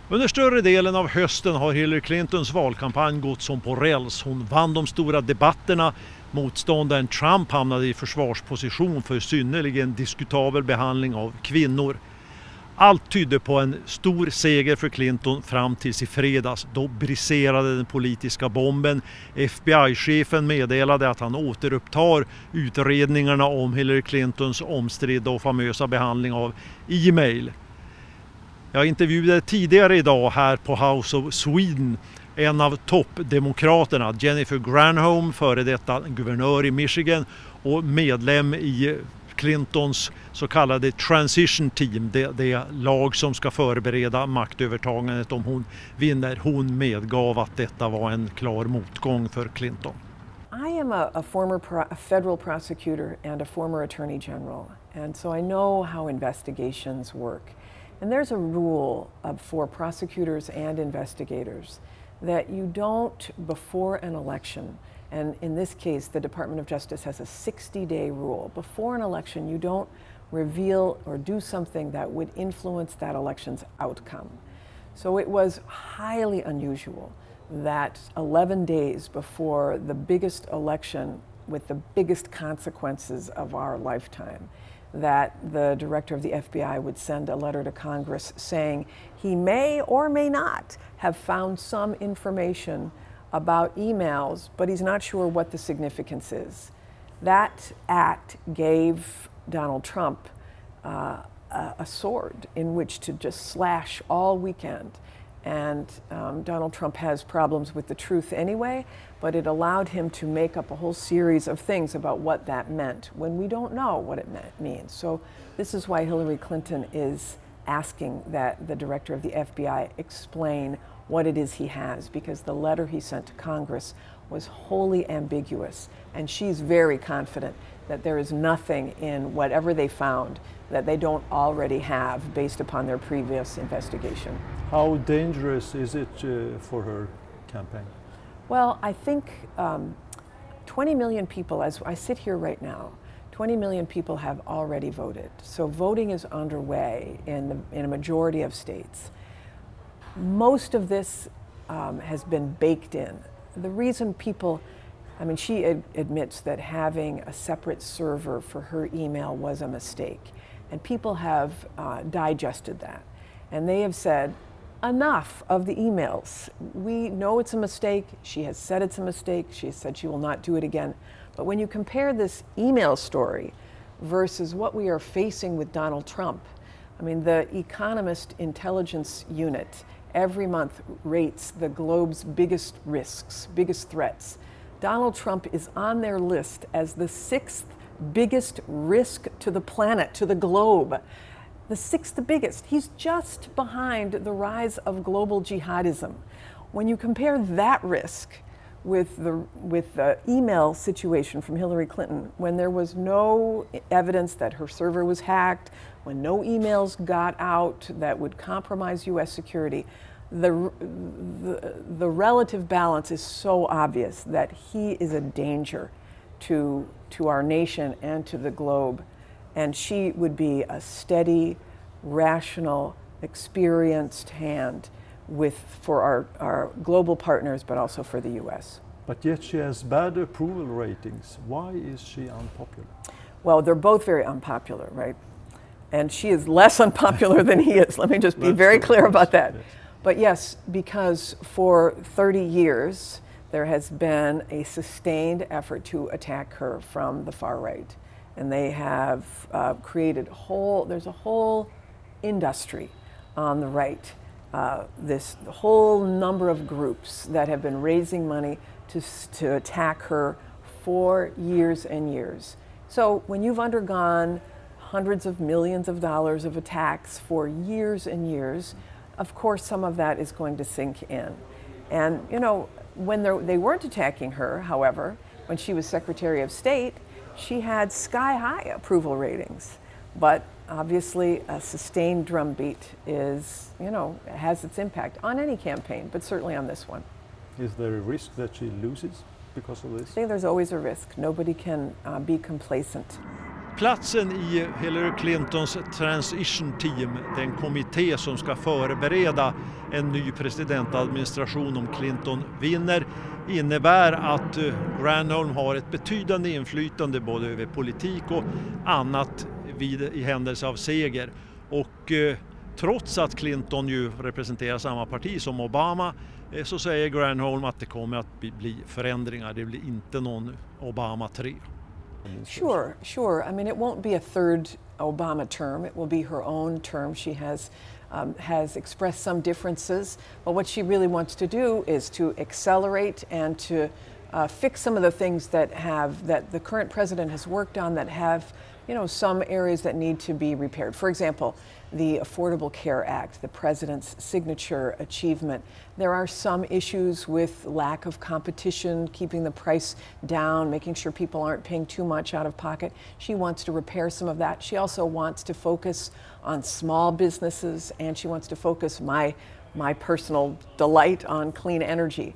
Under större delen av hösten har Hillary Clintons valkampanj gått som på räls. Hon vann de stora debatterna. Motståndaren Trump hamnade i försvarsposition för synnerligen diskutabel behandling av kvinnor. Allt tydde på en stor seger för Clinton fram tills i fredags. Då briserade den politiska bomben. FBI-chefen meddelade att han återupptar utredningarna om Hillary Clintons omstridda och famösa behandling av e-mail. Jag intervjuade tidigare idag här på House of Sweden en av toppdemokraterna, Jennifer Granholm, före detta guvernör i Michigan och medlem i Clintons så kallade transition team, det lag som ska förbereda maktövertagandet om hon vinner. Hon medgav att detta var en klar motgång för Clinton. I am a former federal prosecutor and a former attorney general, and so I know how investigations work. And there's a rule for prosecutors and investigators that you don't, before an election, and in this case the Department of Justice has a 60-day rule, before an election you don't reveal or do something that would influence that election's outcome. So it was highly unusual that 11 days before the biggest election with the biggest consequences of our lifetime, that the director of the FBI would send a letter to Congress saying he may or may not have found some information about emails, but he's not sure what the significance is. That act gave Donald Trump a sword in which to just slash all weekend. And Donald Trump has problems with the truth anyway, but it allowed him to make up a whole series of things about what that meant when we don't know what it means. So this is why Hillary Clinton is asking that the director of the FBI explain what it is he has, because the letter he sent to Congress was wholly ambiguous, and she's very confident that there is nothing in whatever they found that they don't already have based upon their previous investigation. How dangerous is it for her campaign? Well, I think 20 million people, as I sit here right now, 20 million people have already voted. So voting is underway in a majority of states. Most of this has been baked in. The reason people, I mean, she admits that having a separate server for her email was a mistake. And people have digested that. And they have said, enough of the emails. We know it's a mistake. She has said it's a mistake. She has said she will not do it again. But when you compare this email story versus what we are facing with Donald Trump, I mean, the Economist Intelligence Unit every month rates the globe's biggest risks, biggest threats. Donald Trump is on their list as the 6th biggest risk to the planet, to the globe. The 6th biggest. He's just behind the rise of global jihadism. When you compare that risk with the email situation from Hillary Clinton, when there was no evidence that her server was hacked, when no emails got out that would compromise U.S. security, the relative balance is so obvious that he is a danger to our nation and to the globe. And she would be a steady, rational, experienced hand for our global partners, but also for the U.S. But yet she has bad approval ratings. Why is she unpopular? Well, they're both very unpopular, right? And she is less unpopular than he is. Let me just be very clear about that. Yes. But yes, because for 30 years, there has been a sustained effort to attack her from the far right. And they have created there's a whole industry on the right, this whole number of groups that have been raising money to attack her for years and years. So when you've undergone hundreds of millions of dollars of attacks for years and years, of course some of that is going to sink in. And you know, when they weren't attacking her, however, when she was Secretary of State, she had sky-high approval ratings. But obviously a sustained drumbeat has its impact on any campaign, but certainly on this one. Is there a risk that she loses because of this? I think there's always a risk. Nobody can be complacent. Platsen i Hillary Clintons transition team, den kommitté som ska förbereda en ny presidentadministration om Clinton vinner innebär att Granholm har ett betydande inflytande både över politik och annat i händelse av seger. Och trots att Clinton ju representerar samma parti som Obama så säger Granholm att det kommer att bli förändringar. Det blir inte någon Obama 3. Sure. I mean, it won't be a third Obama term. It will be her own term. She has expressed some differences, but what she really wants to do is to accelerate and to fix some of the things that the current president has worked on that have, some areas that need to be repaired. For example, the Affordable Care Act, the president's signature achievement. There are some issues with lack of competition, keeping the price down, making sure people aren't paying too much out of pocket. She wants to repair some of that. She also wants to focus on small businesses, and she wants to focus my personal delight on clean energy.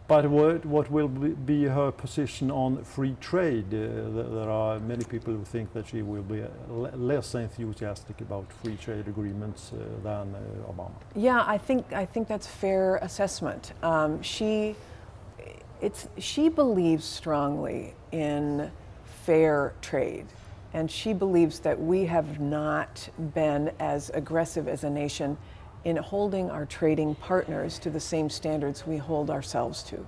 But what will be her position on free trade? There are many people who think that she will be less enthusiastic about free trade agreements than Obama. Yeah, I think that's fair assessment. She believes strongly in fair trade, and she believes that we have not been as aggressive as a nation in holding our trading partners to the same standards we hold ourselves to.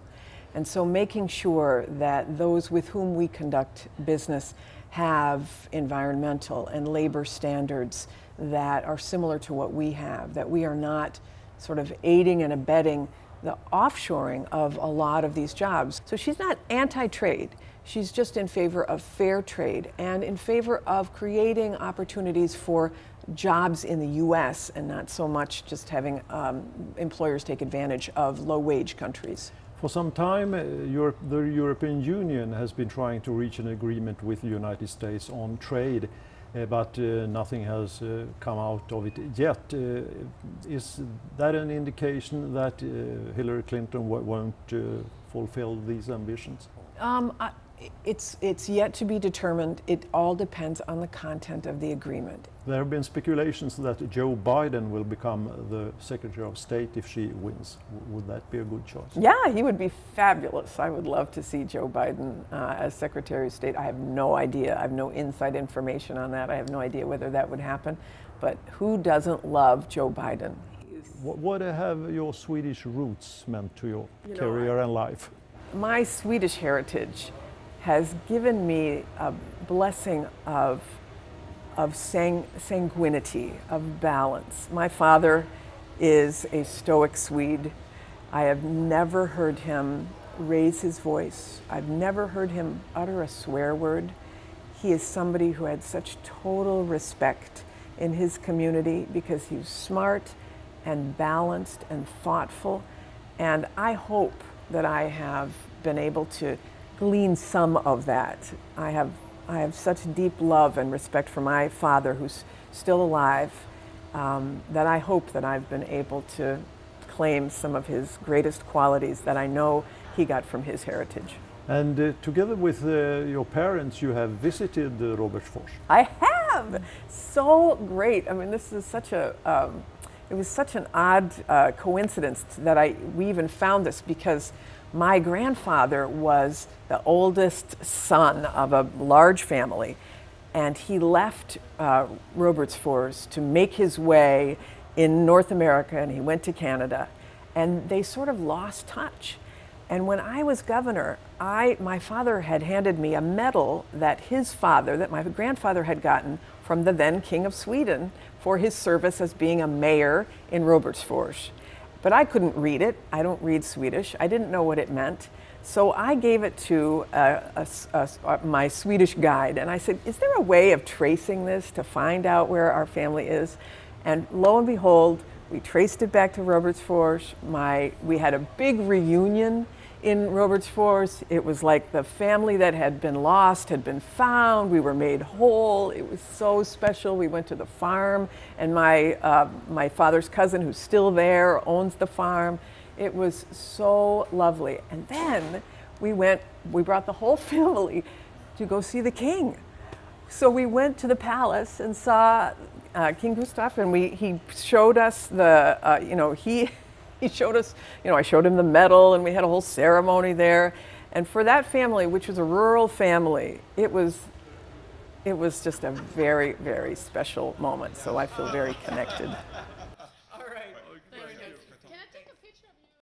And so making sure that those with whom we conduct business have environmental and labor standards that are similar to what we have, that we are not sort of aiding and abetting the offshoring of a lot of these jobs. So she's not anti-trade. She's just in favor of fair trade and in favor of creating opportunities for jobs in the U.S. and not so much just having employers take advantage of low-wage countries. For some time, the European Union has been trying to reach an agreement with the United States on trade, but nothing has come out of it yet. Is that an indication that Hillary Clinton won't fulfill these ambitions? It's yet to be determined. It all depends on the content of the agreement. There have been speculations that Joe Biden will become the Secretary of State if she wins. Would that be a good choice? Yeah, he would be fabulous. I would love to see Joe Biden as Secretary of State. I have no idea. I have no inside information on that. I have no idea whether that would happen. But who doesn't love Joe Biden? What have your Swedish roots meant to your career and life? My Swedish heritage has given me a blessing of sanguinity, of balance. My father is a stoic Swede. I have never heard him raise his voice. I've never heard him utter a swear word. He is somebody who had such total respect in his community because he was smart and balanced and thoughtful. And I hope that I have been able to glean some of that. I have such deep love and respect for my father, who's still alive, that I hope that I've been able to claim some of his greatest qualities that I know he got from his heritage. And together with your parents, you have visited Robertsfors. I have! So great. I mean, this is such a, it was such an odd coincidence that we even found this, because my grandfather was the oldest son of a large family, and he left Robertsfors to make his way in North America, and he went to Canada, and they sort of lost touch. And when I was governor, my father had handed me a medal that my grandfather had gotten from the then King of Sweden for his service as being a mayor in Robertsfors. But I couldn't read it. I don't read Swedish. I didn't know what it meant. So I gave it to my Swedish guide, and I said, is there a way of tracing this to find out where our family is? And lo and behold, we traced it back to Robertsfors. We had a big reunion in Robertsfors. It was like the family that had been lost had been found. We were made whole. It was so special. We went to the farm, and my father's cousin, who's still there, owns the farm. It was so lovely. And then we brought the whole family to go see the king. So we went to the palace and saw King Gustav, and he showed us he showed us, you know, I showed him the medal and we had a whole ceremony there. And for that family, which was a rural family, it was just a very, very special moment. So I feel very connected.